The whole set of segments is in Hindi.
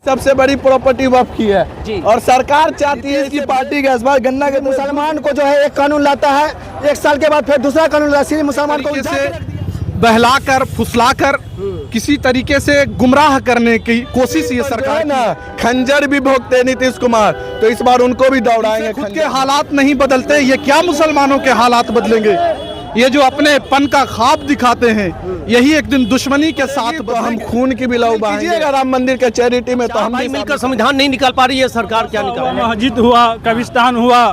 सबसे बड़ी प्रॉपर्टी वक्फ की है और सरकार चाहती है इसकी पार्टी के इस गन्ना के मुसलमान को जो है एक कानून लाता है, 1 साल के बाद फिर दूसरा कानून लाता है, मुसलमान को बहलाकर फुसलाकर किसी तरीके से गुमराह करने की कोशिश ये सरकार ना खंजर भी भोगते नीतीश कुमार, तो इस बार उनको भी दौड़ाएंगे। खुद के हालात नहीं बदलते, ये क्या मुसलमानों के हालात बदलेंगे? ये जो अपने पन का ख्वाब दिखाते हैं, यही एक दिन दुश्मनी के साथ तो हम खून की भी लहू बहाएंगे राम मंदिर के चैरिटी में। तो हम भी मिलकर संविधान नहीं निकाल पा रही है सरकार, क्या निकाल? मस्जिद हुआ, कब्रिस्तान हुआ,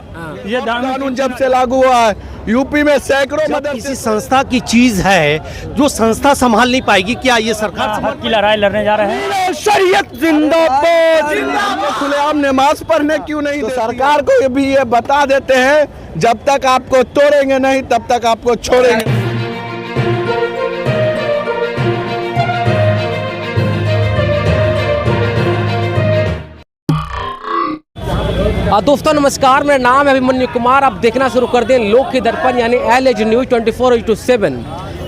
ये कानून जब से लागू हुआ है यूपी में सैकड़ों मदरसे। किसी संस्था की चीज है जो संस्था संभाल नहीं पाएगी, क्या ये सरकार हक की लड़ाई लड़ने जा रहे हैं? शरीयत जिंदाबाद। खुलेआम नमाज पढ़ने क्यों नहीं? तो सरकार को ये भी ये बता देते हैं, जब तक आपको तोड़ेंगे नहीं तब तक आपको छोड़ेंगे। दोस्तों नमस्कार, मेरा नाम है अभिमन्यु कुमार। आप देखना शुरू कर दें लोक की दर्पण यानी LH न्यूज़ 24/7।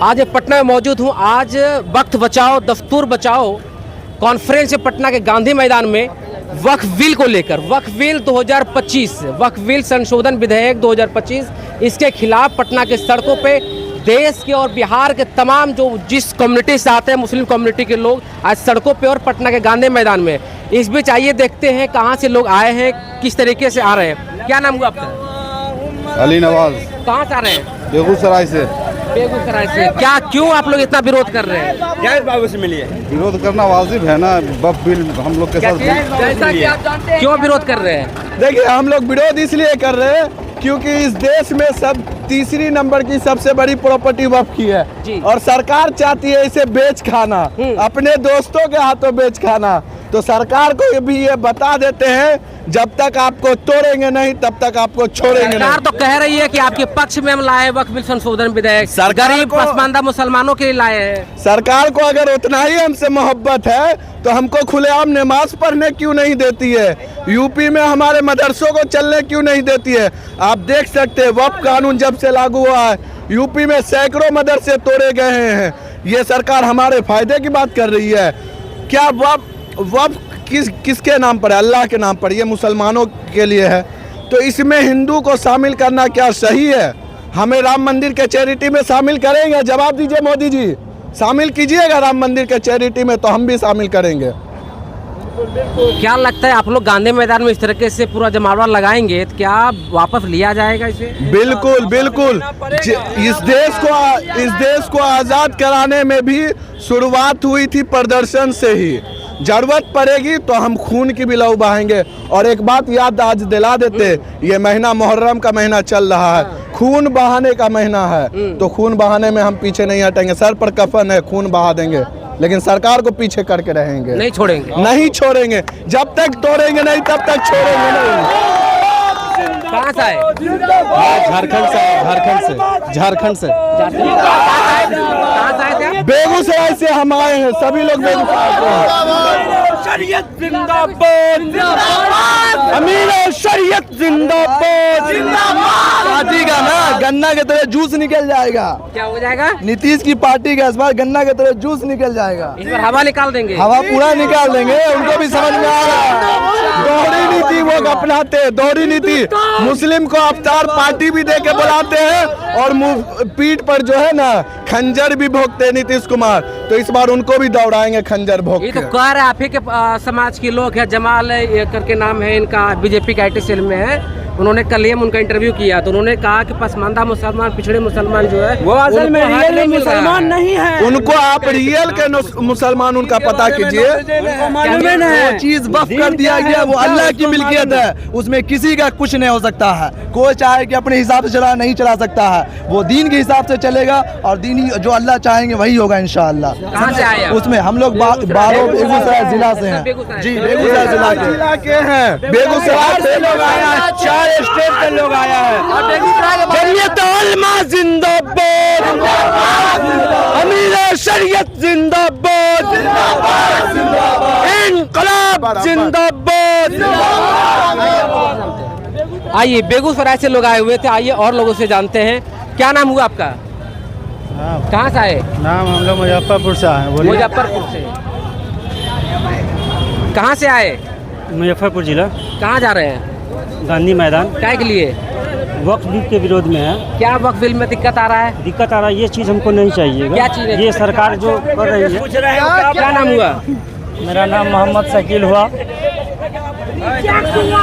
आज पटना में मौजूद हूं। आज वक्त बचाओ दस्तूर बचाओ कॉन्फ्रेंस है पटना के गांधी मैदान में वक्फ बिल को लेकर। वक्फ बिल 2025, वक्फ बिल संशोधन विधेयक 2025, इसके खिलाफ पटना के सड़कों पे देश के और बिहार के तमाम जो जिस कम्युनिटी से आते हैं, मुस्लिम कम्युनिटी के लोग आज सड़कों पे और पटना के गांधी मैदान में। इस बीच आइए देखते हैं कहाँ से लोग आए हैं, किस तरीके से आ रहे हैं। क्या नाम हुआ आपका? अली नवाज। कहाँ से आ रहे हैं? बेगूसराय से। बेगूसराय से। क्या क्यों आप लोग इतना विरोध कर रहे हैं? क्या बाबू से मिली है? विरोध करना वाजिब है ना, वक्फ बिल हम लोग के साथ। जैसा कि आप जानते हैं क्यों विरोध कर रहे हैं? देखिए हम लोग विरोध इसलिए कर रहे हैं क्योंकि इस देश में सब तीसरी नंबर की सबसे बड़ी प्रॉपर्टी वक्फ की है और सरकार चाहती है इसे बेच खाना, अपने दोस्तों के हाथों बेच खाना। तो सरकार को ये भी ये बता देते हैं, जब तक आपको तोड़ेंगे नहीं तब तक आपको छोड़ेंगे नहीं। सरकार तो कह रही है कि आपके पक्ष में हम लाए वक्फ बिल संशोधन विधेयक, गरीब पसमानदा मुसलमानों के लिए लाए हैं। सरकार को अगर उतना ही हमसे मोहब्बत है तो हमको खुलेआम नमाज पढ़ने क्यों नहीं देती है? यूपी में हमारे मदरसों को चलने क्यों नहीं देती है? आप देख सकते हैं वक्फ कानून जब से लागू हुआ है यूपी में सैकड़ों मदरसे तोड़े गए हैं। ये सरकार हमारे फायदे की बात कर रही है क्या? वक्फ किसके नाम पर है? अल्लाह के नाम पर। ये मुसलमानों के लिए है, तो इसमें हिंदू को शामिल करना क्या सही है? हमें राम मंदिर के चैरिटी में शामिल करेंगे? जवाब दीजिए मोदी जी, शामिल कीजिएगा राम मंदिर के चैरिटी में तो हम भी शामिल करेंगे। क्या लगता है आप लोग गांधी मैदान में इस तरीके से पूरा जमावड़ा लगाएंगे तो क्या वापस लिया जाएगा इसे? बिल्कुल बिल्कुल। इस देश को आज़ाद कराने में भी शुरुआत हुई थी प्रदर्शन से ही। जरूरत पड़ेगी तो हम खून की भी लहू बहाएंगे। और एक बात याद आज दिला देते, ये महीना मुहर्रम का महीना चल रहा है, खून बहाने का महीना है, तो खून बहाने में हम पीछे नहीं हटेंगे। सर पर कफन है, खून बहा देंगे, लेकिन सरकार को पीछे करके रहेंगे। नहीं छोड़ेंगे, नहीं छोड़ेंगे। जब तक तोड़ेंगे नहीं तब तक छोड़ेंगे नहीं। कहाँ से आए? झारखंड से। कहाँ से आए थे? बेगूसराय से हम आए हैं, सभी लोग बेगूसराय से हैं। शरीयत जिंदाबाद, अमीर शरीयत जिंदाबाद। का ना गन्ना के तरह जूस निकल जाएगा। क्या हो जाएगा? नीतीश की पार्टी का इस बार गन्ना के तरह जूस निकल जाएगा। इस बार हवा निकाल देंगे। हवा पूरा निकाल देंगे। उनको भी समझ में आ रहा है दोहरी नीति वो अपनाते हैं। दोहरी नीति, मुस्लिम को अवतार पार्टी भी दे के बुलाते हैं और पीठ पर जो है ना खंजर भी भोगते हैं नीतीश कुमार, तो इस बार उनको भी दौड़ाएंगे खंजर भोग के। ये तो कह रहे आप ही के समाज के लोग है, जमाल करके नाम है इनका, बीजेपी के IT सेल में है। उन्होंने कल ही उनका इंटरव्यू किया तो उन्होंने कहा कि पसमानदा मुसलमान, पिछड़े मुसलमान जो है वो असल में रियल मुसलमान नहीं है। उनको आप रियल के मुसलमान उनका पता कीजिए। वो चीज वक्फ कर दिया गया, वो अल्लाह की मिल्कियत है, उसमें किसी का कुछ नहीं हो सकता है। कोई चाहे कि अपने हिसाब से चला नहीं चला सकता है, वो दीन के हिसाब से चलेगा और दीन जो अल्लाह चाहेंगे वही होगा इंशाअल्लाह। कहाँ से आए? उसमें हम लोग बारो बेगूसराय जिला से हैं जी, बेगूसराय जिला के हैं। बेगूसराय से लोग आया है, 4 स्टेट से लोग आया है। शरीयत उलमा जिंदाबाद, अमीर शरीयत जिंदाबाद, इनकलाब जिंदाबाद। आइए, बेगूसराय से लोग आए हुए थे, आइए और लोगों से जानते हैं। क्या नाम हुआ आपका? कहाँ से आए? नाम हम लोग मुजफ्फरपुर से आए। मुजफ्फरपुर से। कहाँ से आए? मुजफ्फरपुर जिला कहाँ जा रहे हैं? गांधी मैदान काय के लिए? वक्फ बिल के विरोध में है। क्या वक्फ बिल में दिक्कत आ रहा है? दिक्कत आ रहा है, ये चीज़ हमको नहीं चाहिए। क्या चीज़ है? ये सरकार जो कर रही है। क्या नाम हुआ? मेरा नाम मोहम्मद शकील हुआ।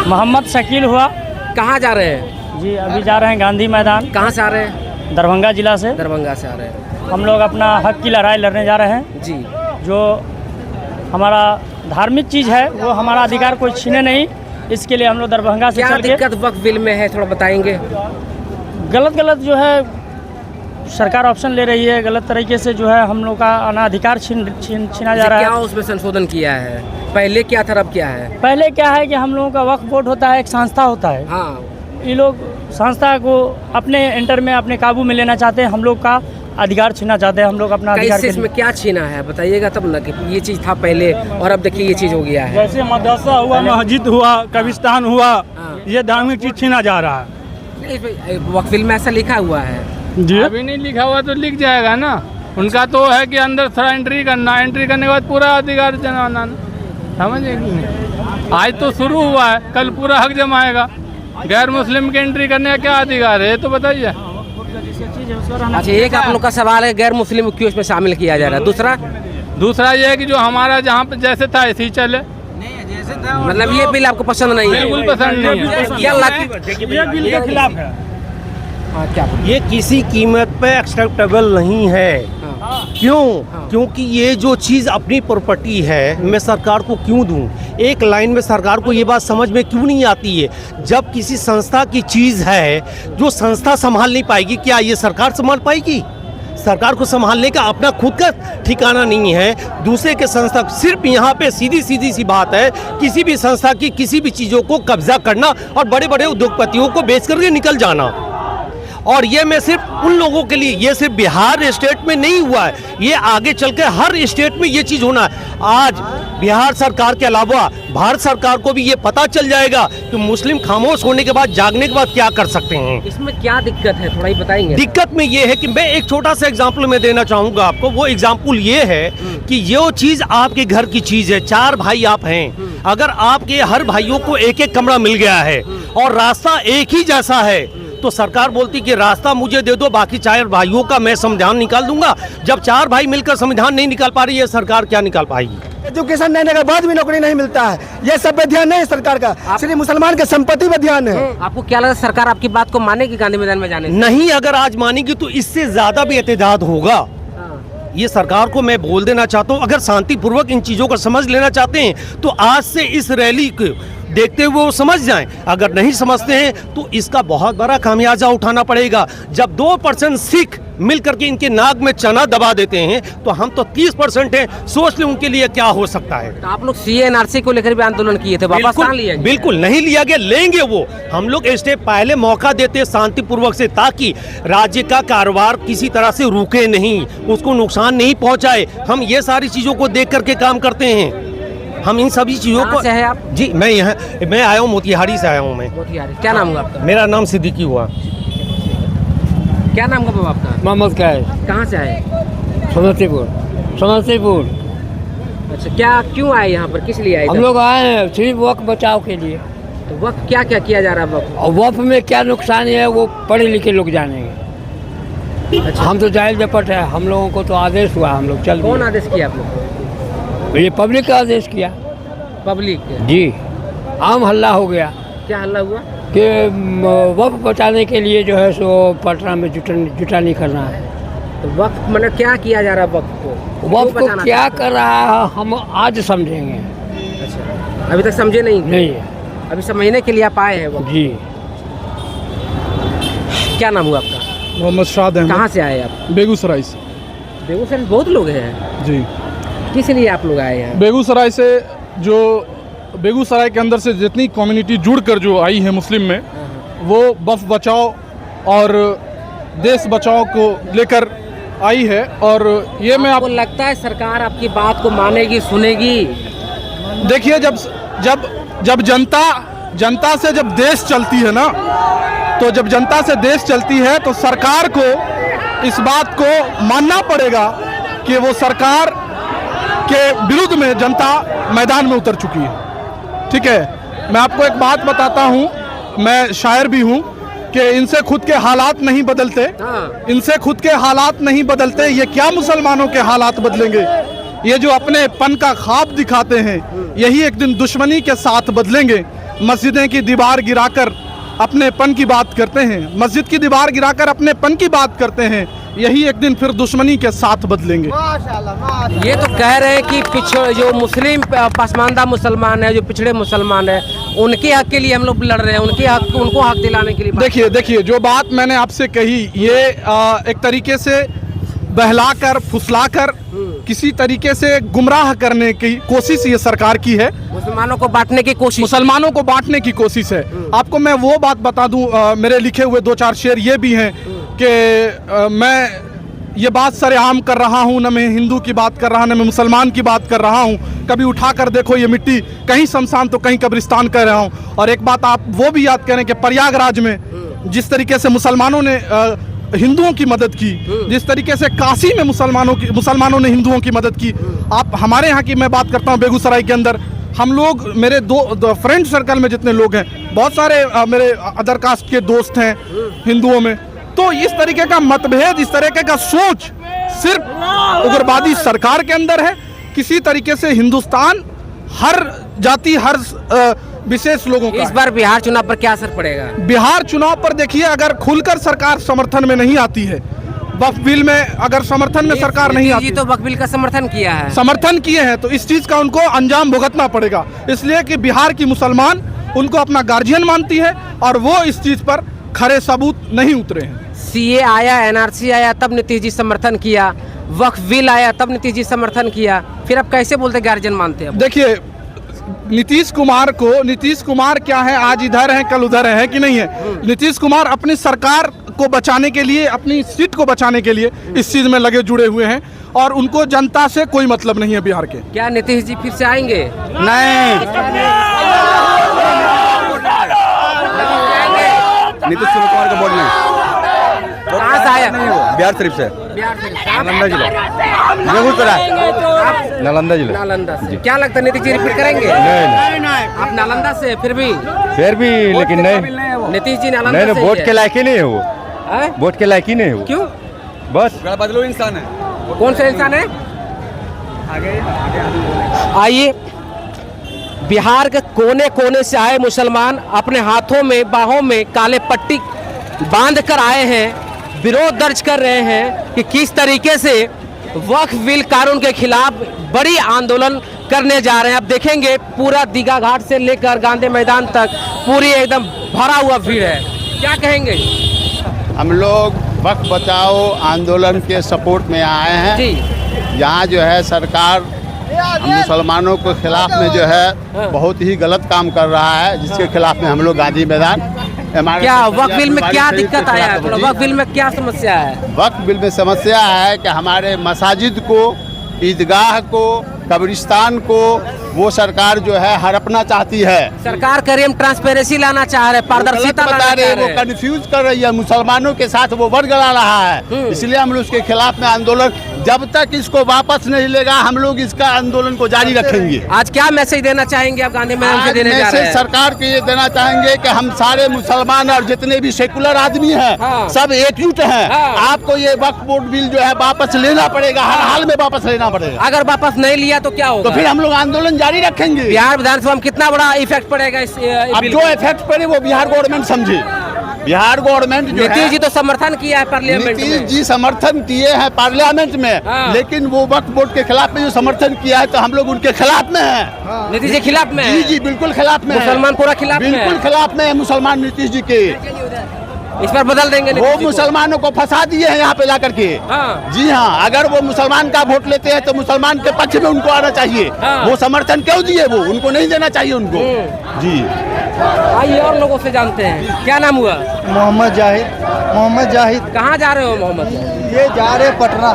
मोहम्मद शकील हुआ। कहाँ जा रहे हैं? जी अभी जा रहे हैं गांधी मैदान, कहाँ से आ रहे हैं? दरभंगा जिला से। दरभंगा से आ रहे हैं। हम लोग अपना हक की लड़ाई लड़ने जा रहे हैं। जी। जो हमारा धार्मिक चीज़ है वो हमारा अधिकार कोई छीने नहीं, इसके लिए हम लोग दरभंगा से क्या चल के। दिक्कत वक्फ बिल में है, थोड़ा बताएंगे? गलत जो है सरकार ऑप्शन ले रही है, गलत तरीके से जो है हम लोग का अनाधिकार छीना जा रहा क्या है। उसमें संशोधन किया है? पहले क्या था, अब क्या है? पहले क्या है कि हम लोगों का वक्फ बोर्ड होता है, एक संस्था होता है। हाँ। ये लोग संस्था को अपने एंटर में, अपने काबू में लेना चाहते हैं, हम लोग का अधिकार छीनना चाहते हैं। हम लोग अपना अधिकार कैसे, इसमें क्या छीना है बताइएगा तब ना, कि ये चीज़ था पहले और अब देखिए ये चीज़ हो गया है। जैसे मदरसा हुआ, मस्जिद हुआ, कब्रिस्तान हुआ, ये धार्मिक चीज़ छीना जा रहा है। वक्फ बिल में ऐसा लिखा हुआ है जी अभी नहीं लिखा हुआ तो लिख जाएगा ना। उनका तो है कि अंदर थोड़ा एंट्री करना, एंट्री करने के बाद पूरा अधिकार जमाना, समझे कि नहीं? आज तो शुरू हुआ है, कल पूरा हक जमाएगा। गैर मुस्लिम के एंट्री करने का क्या अधिकार है, तो बताइए। अच्छा, एक आप लोग का सवाल है, गैर मुस्लिम क्यों इसमें शामिल किया जा रहा है? दूसरा ये है कि जो हमारा जहाँ पे जैसे था ऐसे ही चले। मतलब ये बिल आपको पसंद नहीं है? बिल्कुल पसंद नहीं है। क्या ये बिल के खिलाफ है। क्या? ये किसी कीमत पे एक्सेप्टेबल नहीं है। क्यों? क्योंकि ये जो चीज़ अपनी प्रॉपर्टी है, मैं सरकार को क्यों दूं? एक लाइन में सरकार को ये बात समझ में क्यों नहीं आती है? जब किसी संस्था की चीज़ है जो संस्था संभाल नहीं पाएगी, क्या ये सरकार संभाल पाएगी? सरकार को संभालने का अपना खुद का ठिकाना नहीं है, दूसरे के संस्था। सिर्फ यहाँ पे सीधी सी बात है, किसी भी संस्था की किसी भी चीज़ों को कब्जा करना और बड़े बड़े उद्योगपतियों को बेच करके निकल जाना। और ये मैं सिर्फ उन लोगों के लिए, ये सिर्फ बिहार स्टेट में नहीं हुआ है, ये आगे चल के हर स्टेट में ये चीज़ होना है। आज बिहार सरकार के अलावा भारत सरकार को भी ये पता चल जाएगा कि मुस्लिम खामोश होने के बाद, जागने के बाद क्या कर सकते हैं। इसमें क्या दिक्कत है, थोड़ा ही बताएंगे? दिक्कत में ये है कि मैं एक छोटा सा एग्जाम्पल मैं देना चाहूँगा आपको। वो एग्जाम्पल ये है कि ये चीज़ आपके घर की चीज़ है, 4 भाई आप हैं, अगर आपके हर भाइयों को एक एक कमरा मिल गया है और रास्ता एक ही जैसा है, तो सरकार बोलती कि रास्ता मुझे दे दो, बाकी 4 भाइयों का मैं संविधान निकाल दूंगा। जब 4 भाई मिलकर संविधान नहीं निकाल पा रही है, सरकार क्या निकाल पाएगी? एजुकेशन देने के बाद भी नौकरी नहीं मिलता है, ये सब पे ध्यान नहीं है सरकार का, सिर्फ मुसलमान के संपत्ति पे ध्यान है। आपको क्या लगता है सरकार आपकी बात को मानेगी गांधी मैदान में जाने से? नहीं, अगर आज मानेगी तो इससे ज्यादा भी एहतजाज होगा। ये सरकार को मैं बोल देना चाहता हूँ, अगर शांतिपूर्वक इन चीज़ों को समझ लेना चाहते हैं तो आज से इस रैली को देखते हुए वो समझ जाएं। अगर नहीं समझते हैं तो इसका बहुत बड़ा खामियाजा उठाना पड़ेगा। जब 2% सिख मिल करके इनके नाक में चना दबा देते हैं तो हम तो 30% हैं, सोच लें उनके लिए क्या हो सकता है। तो आप लोग CAA NRC को लेकर भी आंदोलन किए थे, वापस कहाँ लिया गया? बिल्कुल नहीं लिया गया, लेंगे वो। हम लोग स्टेप पहले मौका देते शांतिपूर्वक से, ताकि राज्य का कारोबार किसी तरह से रुके नहीं, उसको नुकसान नहीं पहुंचाए। हम ये सारी चीज़ों को देख करके काम करते हैं। हम इन सभी चीज़ों को। से है आप? जी मैं आया हूँ, मोतिहारी से आया हूँ मैं। मोतिहारी। क्या नाम हुआ आपका? मेरा नाम सिद्दीकी हुआ। क्या नाम का बाबा आपका? मोहम्मद कैद। कहाँ से आए? समस्तीपुर। अच्छा, क्या क्यों आए यहाँ पर, किस लिए आए? हम लोग आए हैं सिर्फ वक्फ बचाव के लिए। तो वक्फ क्या क्या किया जा रहा है वक्फ? और वक्फ में क्या नुकसान है वो पढ़े लिखे लोग जानेंगे। अच्छा। हम तो जाहिल जपट है, हम लोगों को तो आदेश हुआ, हम लोग चल। कौन आदेश किया आप लोग? ये पब्लिक का आदेश किया। पब्लिक के? जी, आम हल्ला हो गया क्या हल्ला हुआ? कि वक्फ बचाने के लिए जो है सो पटना में जुटानी करना है। तो वक्फ मतलब क्या किया जा रहा है वक्फ को? वक्फ को क्या कर रहा है हम आज समझेंगे। अच्छा, अभी तक समझे नहीं? नहीं, अभी समझने के लिए आप आए हैं वक्फ? जी। क्या नाम हुआ आपका? मोहम्मद शाद अहमद। कहाँ से आए आप? बेगूसराय से। बेगूसराय में बहुत लोग हैं जी। किस लिए आप लोग आए हैं? बेगूसराय से जो बेगूसराय के अंदर से जितनी कम्युनिटी जुड़कर जो आई है मुस्लिम में, वो वक्फ बचाओ और देश बचाओ को लेकर आई है। और ये मैं आपको लगता है सरकार आपकी बात को मानेगी, सुनेगी? देखिए, जब जनता से जब देश चलती है ना, तो जब जनता से देश चलती है तो सरकार को इस बात को मानना पड़ेगा कि वो सरकार के विरुद्ध में जनता मैदान में उतर चुकी है। ठीक है, मैं आपको एक बात बताता हूँ, मैं शायर भी हूँ कि इनसे खुद के हालात नहीं बदलते, इनसे खुद के हालात नहीं बदलते, ये क्या मुसलमानों के हालात बदलेंगे। ये जो अपने पन का ख्वाब दिखाते हैं, यही एक दिन दुश्मनी के साथ बदलेंगे। मस्जिदें की दीवार गिराकर अपने पन की बात करते हैं, मस्जिद की दीवार गिराकर अपने पन की बात करते हैं, यही एक दिन फिर दुश्मनी के साथ बदलेंगे। ये तो कह रहे हैं कि पिछड़े जो मुस्लिम पसमानदा मुसलमान है, जो पिछड़े मुसलमान है, उनके हक के लिए हम लोग लड़ रहे हैं, उनके हक, उनको हक दिलाने के लिए। देखिए जो बात मैंने आपसे कही, ये एक तरीके से बहलाकर फुसलाकर किसी तरीके से गुमराह करने की कोशिश ये सरकार की है, मुसलमानों को बांटने की कोशिश, मुसलमानों को बांटने की कोशिश है। आपको मैं वो बात बता दूं, मेरे लिखे हुए 2-4 शेर ये भी हैं कि मैं ये बात सरेआम कर रहा हूँ, न मैं हिंदू की बात कर रहा, न मैं मुसलमान की बात कर रहा हूँ। कभी उठा कर देखो ये मिट्टी, कहीं शमशान तो कहीं कब्रिस्तान कर रहा हूँ। और एक बात आप वो भी याद करें कि प्रयागराज में जिस तरीके से मुसलमानों ने हिंदुओं की मदद की, जिस तरीके से काशी में मुसलमानों ने हिंदुओं की मदद की। आप हमारे यहाँ की मैं बात करता हूँ, बेगूसराय के अंदर हम लोग, मेरे दो फ्रेंड सर्कल में जितने लोग हैं, बहुत सारे मेरे अदर कास्ट के दोस्त हैं हिंदुओं में। तो इस तरीके का मतभेद, इस तरीके का सोच सिर्फ उग्रवादी सरकार के अंदर है। किसी तरीके से हिंदुस्तान हर जाति, हर विशेष लोगों का। इस बार बिहार चुनाव पर क्या असर पड़ेगा? बिहार चुनाव पर देखिए, अगर खुलकर सरकार समर्थन में नहीं आती है, वक्फ बिल में अगर समर्थन में सरकार नहीं आती, तो वक्फ बिल का समर्थन किया है, समर्थन किए हैं, तो इस चीज का उनको अंजाम भुगतना पड़ेगा। इसलिए कि बिहार की मुसलमान उनको अपना गार्जियन मानती है और वो इस चीज पर खरे सबूत नहीं उतरे हैं। सीए आया, एनआरसी आया, तब नीतीश जी समर्थन किया, वक्फ बिल आया, तब नीतीश जी समर्थन किया, फिर अब कैसे बोलते गार्जियन मानते हैं? देखिए, नीतीश कुमार क्या है, आज इधर है कल उधर है कि नहीं है। नीतीश कुमार अपनी सरकार को बचाने के लिए, अपनी सीट को बचाने के लिए इस चीज में लगे जुड़े हुए हैं और उनको जनता से कोई मतलब नहीं है बिहार के। क्या नीतीश जी फिर से आएंगे? नहीं, नीतीश कुमार का वोट नहीं। कहाँ से आया? बिहार शरीफ से, बिहार से। नालंदा जिला, बेगूसराय, नालंदा जिला। नालंदा से। क्या लगता है नीतीश जी रिपीट करेंगे? नहीं, आप नालंदा से, फिर भी लेकिन नहीं, नीतीश जी नालंदा से वोट के लायक ही नहीं है वो, वोट के लायक ही नहीं है वो। क्यों? बस बदलो इंसान है। कौन सा इंसान है? आइए, बिहार के कोने कोने से आए मुसलमान अपने हाथों में, बाहों में काले पट्टी बांध कर आए हैं, विरोध दर्ज कर रहे हैं कि किस तरीके से वक्फ बिल कानून के खिलाफ बड़ी आंदोलन करने जा रहे हैं। अब देखेंगे पूरा दीघा घाट से लेकर गांधी मैदान तक पूरी एकदम भरा हुआ भीड़ है। क्या कहेंगे? हम लोग वक्फ बचाओ आंदोलन के सपोर्ट में आए हैं जी। यहाँ जो है सरकार मुसलमानों के खिलाफ में जो है बहुत ही गलत काम कर रहा है, जिसके खिलाफ में हम लोग गांधी मैदान। क्या वक्फ बिल में क्या दिक्कत आया है? वक्फ बिल में क्या समस्या है? वक्फ बिल में समस्या है कि हमारे मसाजिद को, ईदगाह को, कब्रिस्तान को वो सरकार जो है हड़पना चाहती है। सरकार करीब ट्रांसपेरेंसी लाना चाह रहे, पारदर्शिता लाना चाह रहे, वो कंफ्यूज कर रही है, मुसलमानों के साथ वो वर्ग गला रहा है। इसलिए हम लोग उसके खिलाफ में आंदोलन, जब तक इसको वापस नहीं लेगा हम लोग इसका आंदोलन को जारी रखेंगे। आज क्या मैसेज देना चाहेंगे आप गांधी मैदान से देने जा रहे हैं? सरकार को ये देना चाहेंगे कि हम सारे मुसलमान और जितने भी सेकुलर आदमी हैं सब एकजुट हैं। आपको ये वक्फ बोर्ड बिल जो है वापस लेना पड़ेगा, हर हाल में वापस लेना पड़ेगा। अगर वापस नहीं लिया तो क्या होगा? तो फिर हम लोग आंदोलन जारी रखेंगे। बिहार विधानसभा में कितना बड़ा इफेक्ट पड़ेगा इस अब जो इफेक्ट पड़े वो बिहार गवर्नमेंट समझे। बिहार गवर्नमेंट जो नीतीश जी तो समर्थन किया है पार्लियामेंट में, नीतीश जी समर्थन किए हैं पार्लियामेंट में, लेकिन वो वक्फ बोर्ड के खिलाफ में जो समर्थन किया है तो हम लोग उनके खिलाफ में हैं। नीतीश जी खिलाफ में? जी बिल्कुल खिलाफ में। मुसलमान पूरा खिलाफ में? बिल्कुल खिलाफ में है मुसलमान नीतीश जी के। इस पर बदल देंगे वो मुसलमानों को फंसा दिए हैं यहाँ पे ला करके। जी हाँ, अगर वो मुसलमान का वोट लेते हैं तो मुसलमान के पक्ष में उनको आना चाहिए। वो समर्थन क्यों दिए? वो उनको नहीं देना चाहिए उनको। जी आइए और लोगों से जानते हैं। क्या नाम हुआ? मोहम्मद जाहिद। कहाँ जा रहे हो मोहम्मद? ये जा रहे पटना।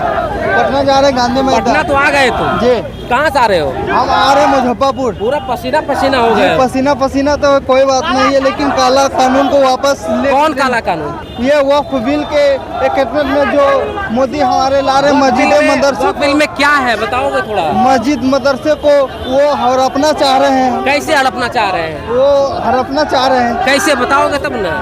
पटना जा रहे गांधी पटना तो आ गए तुम जी कहाँ से आ रहे हो? हम आ रहे मुजफ्फरपुर। पूरा पसीना पसीना हो गया। पसीना पसीना तो कोई बात नहीं है, लेकिन काला कानून को वापस कौन काला कानून? ये वक्फ बिल के एक कैबिनेट में जो मोदी हमारे ला रहे मस्जिद मदरसे वक्फ बिल में क्या है बताओगे थोड़ा? मस्जिद मदरसे को वो हड़पना चाह रहे हैं। कैसे हड़पना चाह रहे हैं? वो हड़पना चाह रहे हैं। कैसे बताओगे तब ना?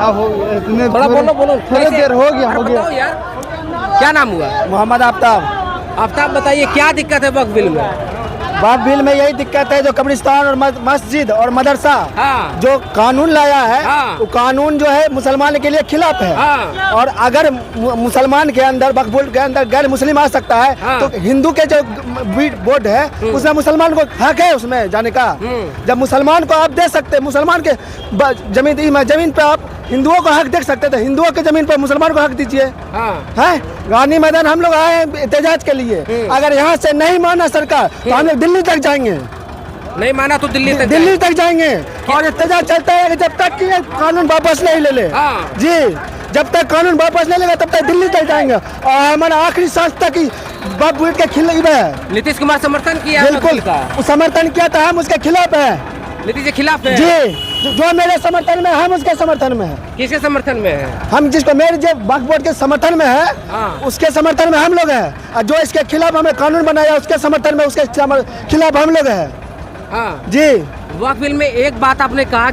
थोड़ा बोलो थोड़ी कैसे? देर हो गया अरे हो गया। बताओ यार, क्या नाम हुआ? मोहम्मद आफ्ताब। आफ्ताब बताइए क्या दिक्कत है वक्फ बिल में? वक्फ बिल में यही दिक्कत है, जो कब्रिस्तान और मस्जिद और मदरसा हाँ। जो कानून लाया है हाँ। वो कानून जो है मुसलमान के लिए खिलाफ है। हाँ। और अगर मुसलमान के अंदर वक्फ बोर्ड के अंदर गैर मुस्लिम आ सकता है हाँ। तो हिंदू के जो बोर्ड है उसमें मुसलमान को हक है उसमें जाने का। जब मुसलमान को आप दे सकते, मुसलमान के जमीन पे आप हिंदुओं को हक दे सकते थे, हिंदुओं के जमीन पर मुसलमान को हक दीजिए। है गांधी मैदान हम लोग आए हैं एहतजाज के लिए, अगर यहाँ से नहीं माना सरकार तो हम लोग दिल्ली तक जाएंगे। नहीं माना तो दिल्ली तक जाएंगे और एहतजाज चलता है कि जब तक कि ये कानून वापस नहीं ले ले। हाँ। जी जब तक कानून वापस नहीं लेगा तब तक दिल्ली तक जाएंगे और हमारा आखिरी सांस तक ही वक्फ बोर्ड के खिलाफ है। नीतीश कुमार समर्थन किया है बिल्कुल का? समर्थन किया था, हम उसके खिलाफ है। नीतीश के खिलाफ है? जी जो मेरे समर्थन में हम उसके समर्थन में है। किसके समर्थन में है? हम जिसको मेरे जो वक्फ बोर्ड के समर्थन में है हाँ। उसके समर्थन में हम लोग हैं, और जो इसके खिलाफ हमें कानून बनाया उसके समर्थन में उसके खिलाफ हम लोग हैं। हाँ। जी वक्फ बिल में एक बात आपने कहा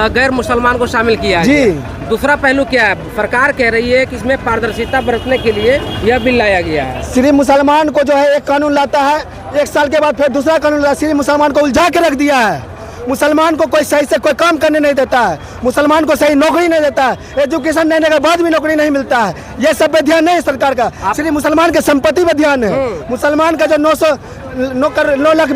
गैर मुसलमान को शामिल किया है। जी दूसरा पहलू क्या है? सरकार कह रही है कि इसमें पारदर्शिता बरतने के लिए यह बिल लाया गया है। सिर्फ मुसलमान को जो है एक कानून लाता है, एक साल के बाद फिर दूसरा कानून लाता है, सिर्फ मुसलमान को उलझा के रख दिया है। मुसलमान को कोई सही से कोई काम करने नहीं देता है, मुसलमान को सही नौकरी नहीं देता है, एजुकेशन देने के बाद भी नौकरी नहीं मिलता है। ये सब पे ध्यान नहीं है सरकार का, सिर्फ मुसलमान के संपत्ति पे ध्यान है। मुसलमान का जो 9 लाख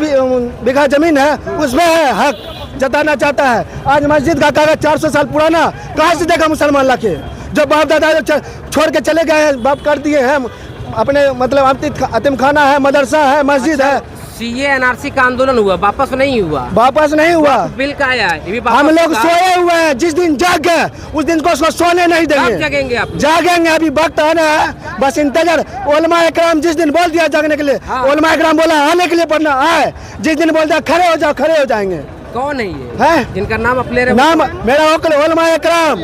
बीघा जमीन है उसमें है हक जताना चाहता है। आज मस्जिद का कागज 400 साल पुराना कहाँ से देगा मुसलमान लाके? जो बाप दादा छोड़ के चले गए हैं, बाप कर दिए हैं अपने, मतलब अतीम खाना है, मदरसा है, मस्जिद है। सीए एनआरसी का आंदोलन हुआ, वापस नहीं हुआ। वापस नहीं हुआ। बिल का आया है, ये भी हम वापस लोग होगा। सोए हुए हैं, जिस दिन जाग गए उस दिन को उसको सोने नहीं कब देंगे। जगेंगे आप? जागेंगे, अभी वक्त आना है, बस इंतजार। उलमा इकराम जिस दिन बोल दिया जागने के लिए, हाँ। उलमा इकराम बोला आने के लिए पढ़ना आए, जिस दिन बोल दिया खड़े हो जाओ, खड़े हो जाएंगे। कौन है ये है जिनका नाम आप ले रहे नाम मेरा वकील उलमा इकराम।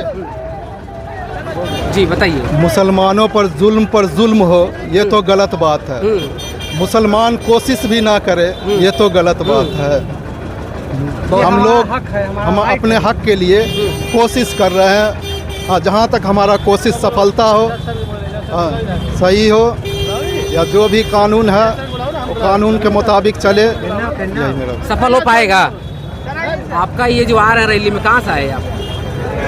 जी बताइए। मुसलमानों पर जुल्म हो ये तो गलत बात है, मुसलमान कोशिश भी ना करे ये तो गलत बात है। हम लोग हम अपने हक के लिए कोशिश कर रहे हैं। हाँ, जहाँ तक हमारा कोशिश सफलता हो, सही हो, या जो भी कानून है वो कानून के मुताबिक चले, यही मेरा। सफल हो पाएगा आपका ये जो आ रहा है रैली में? कहाँ से आए आप?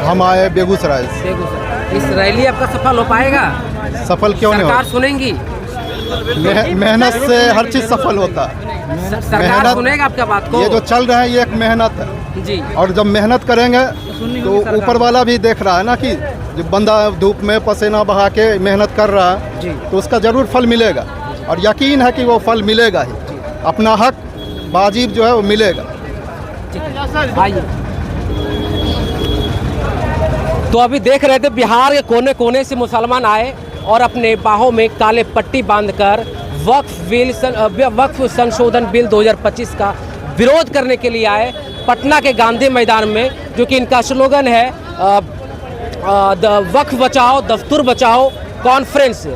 हम आए बेगूसराय से। बेगूसराय। इस रैली आपका सफल हो पाएगा? सफल क्यों नहीं सरकार हो? सुनेंगी? मेहनत से हर चीज सफल होता है। सरकार सुनेगा आपका बात को? ये जो चल रहा है ये एक मेहनत है जी। और जब मेहनत करेंगे तो ऊपर वाला भी देख रहा है ना कि जब बंदा धूप में पसीना बहा के मेहनत कर रहा है तो उसका जरूर फल मिलेगा, और यकीन है कि वो फल मिलेगा ही। अपना हक वाजिब जो है वो मिलेगा। आइए। तो अभी देख रहे थे बिहार के कोने कोने से मुसलमान आए और अपने बाहों में काले पट्टी बांधकर वक्फ संशोधन बिल 2025 का विरोध करने के लिए आए पटना के गांधी मैदान में, जो कि इनका स्लोगन है वक्फ बचाओ दस्तूर बचाओ कॉन्फ्रेंस।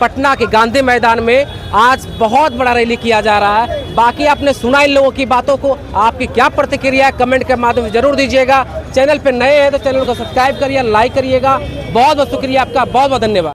पटना के गांधी मैदान में आज बहुत बड़ा रैली किया जा रहा है। बाकी आपने सुना इन लोगों की बातों को, आपकी क्या प्रतिक्रिया है कमेंट के माध्यम से जरूर दीजिएगा। चैनल पे नए हैं तो चैनल को सब्सक्राइब करिए, लाइक करिएगा। बहुत बहुत शुक्रिया आपका, बहुत बहुत धन्यवाद।